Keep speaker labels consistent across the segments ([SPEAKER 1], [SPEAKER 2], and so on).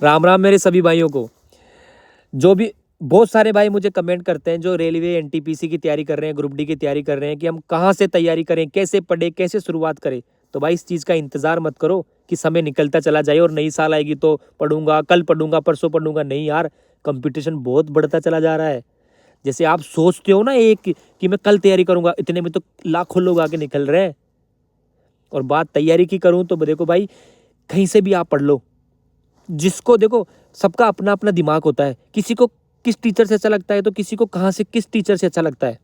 [SPEAKER 1] राम राम मेरे सभी भाइयों को। जो भी बहुत सारे भाई मुझे कमेंट करते हैं जो रेलवे एनटीपीसी की तैयारी कर रहे हैं, ग्रुप डी की तैयारी कर रहे हैं कि हम कहाँ से तैयारी करें, कैसे पढ़े, कैसे शुरुआत करें। तो भाई इस चीज़ का इंतज़ार मत करो कि समय निकलता चला जाए और नई साल आएगी तो पढ़ूंगा, कल पढ़ूंगा, परसों पढ़ूंगा। नहीं यार, कंपटीशन बहुत बढ़ता चला जा रहा है। जैसे आप सोचते हो ना एक कि मैं कल तैयारी करूंगा, इतने में तो लाखों लोग आगे निकल रहे हैं। और बात तैयारी की करूं तो देखो भाई, कहीं से भी आप पढ़ लो। जिसको देखो, सबका अपना अपना दिमाग होता है। किसी को किस टीचर से अच्छा लगता है तो किसी को कहाँ से किस टीचर से अच्छा लगता है।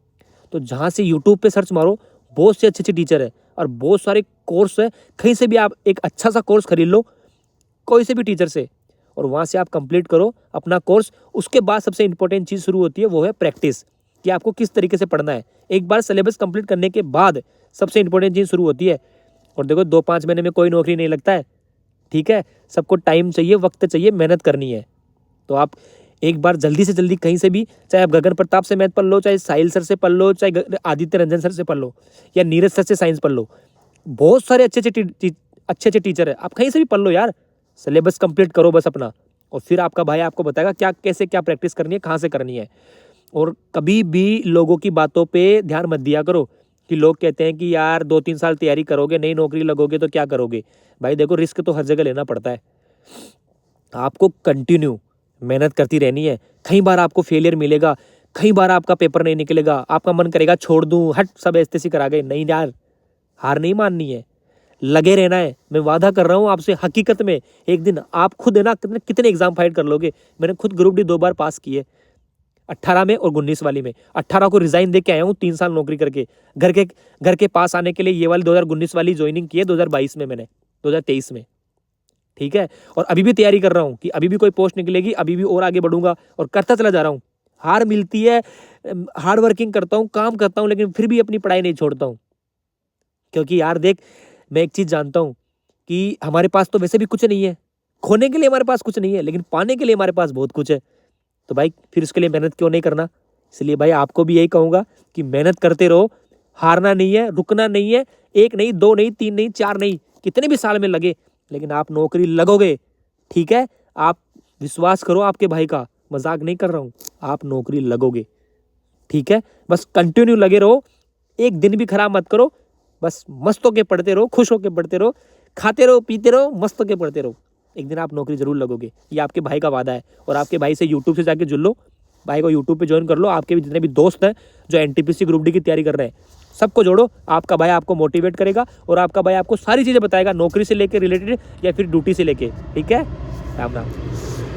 [SPEAKER 1] तो जहाँ से यूट्यूब पे सर्च मारो, बहुत से अच्छे अच्छे टीचर है और बहुत सारे कोर्स है। कहीं से भी आप एक अच्छा सा कोर्स खरीद लो, कोई से भी टीचर से, और वहाँ से आप कंप्लीट करो अपना कोर्स। उसके बाद सबसे इंपॉर्टेंट चीज़ शुरू होती है, वो है प्रैक्टिस, कि आपको किस तरीके से पढ़ना है। एक बार सिलेबस कंप्लीट करने के बाद सबसे इंपॉर्टेंट चीज़ शुरू होती है। और देखो, 2-5 महीने में कोई नौकरी नहीं लगता है, ठीक है। सबको टाइम चाहिए, वक्त चाहिए, मेहनत करनी है। तो आप एक बार जल्दी से जल्दी कहीं से भी, चाहे आप गगन प्रताप से मैथ पढ़ लो, चाहे साहिल सर से पढ़ लो, चाहे आदित्य रंजन सर से पढ़ लो, या नीरज सर से साइंस पढ़ लो। बहुत सारे अच्छे टीचर है, आप कहीं से भी पढ़ लो यार। सिलेबस कंप्लीट करो बस अपना, और फिर आपका भाई आपको बताएगा क्या कैसे क्या प्रैक्टिस करनी है, कहाँ से करनी है। और कभी भी लोगों की बातों पे ध्यान मत दिया करो कि लोग कहते हैं कि यार 2-3 साल तैयारी करोगे, नई नौकरी लगोगे तो क्या करोगे। भाई देखो, रिस्क तो हर जगह लेना पड़ता है। आपको कंटिन्यू मेहनत करती रहनी है। कई बार आपको फेलियर मिलेगा, कई बार आपका पेपर नहीं निकलेगा, आपका मन करेगा छोड़ दूं, हट सब ऐसे से करा गए। नहीं यार, हार नहीं माननी है, लगे रहना है। मैं वादा कर रहा हूँ आपसे, हकीकत में एक दिन आप खुद है ना, कितने कितने एग्जाम फाइट कर लोगे। मैंने खुद ग्रुप डी 2 बार पास किए, 18 में और 19 वाली में। 18 को रिजाइन दे के आया हूँ 3 साल नौकरी करके। घर के पास आने के लिए ये वाली 2019 वाली ज्वाइनिंग की है 2022 में मैंने, 2023 में, ठीक है। और अभी भी तैयारी कर रहा हूँ कि अभी भी कोई पोस्ट निकलेगी, अभी भी और आगे बढ़ूंगा और करता चला जा रहा हूँ। हार मिलती है, हार्ड वर्किंग करता हूँ, काम करता हूँ, लेकिन फिर भी अपनी पढ़ाई नहीं छोड़ता हूँ। क्योंकि यार देख, मैं एक चीज जानता हूँ कि हमारे पास तो वैसे भी कुछ नहीं है, खोने के लिए हमारे पास कुछ नहीं है, लेकिन पाने के लिए हमारे पास बहुत कुछ है। तो भाई फिर उसके लिए मेहनत क्यों नहीं करना। इसलिए भाई आपको भी यही कहूंगा कि मेहनत करते रहो, हारना नहीं है, रुकना नहीं है। 1 नहीं, 2 नहीं, 3 नहीं, 4 नहीं, कितने भी साल में लगे, लेकिन आप नौकरी लगोगे, ठीक है। आप विश्वास करो आपके भाई का, मजाक नहीं कर रहा हूँ, आप नौकरी लगोगे, ठीक है। बस कंटिन्यू लगे रहो, एक दिन भी खराब मत करो। बस मस्त होके पढ़ते रहो, खुश होके पढ़ते रहो, खाते रहो, पीते रहो, मस्त होके पढ़ते रहो। एक दिन आप नौकरी जरूर लगोगे, ये आपके भाई का वादा है। और आपके भाई से यूट्यूब से जाके जुड़ लो, भाई को यूट्यूब पे ज्वाइन कर लो। आपके भी जितने भी दोस्त हैं जो एनटीपीसी ग्रुप डी की तैयारी कर रहे हैं, सबको जोड़ो। आपका भाई आपको मोटिवेट करेगा और आपका भाई आपको सारी चीज़ें बताएगा, नौकरी से लेकर रिलेटेड या फिर ड्यूटी से लेके, ठीक है। राम राम।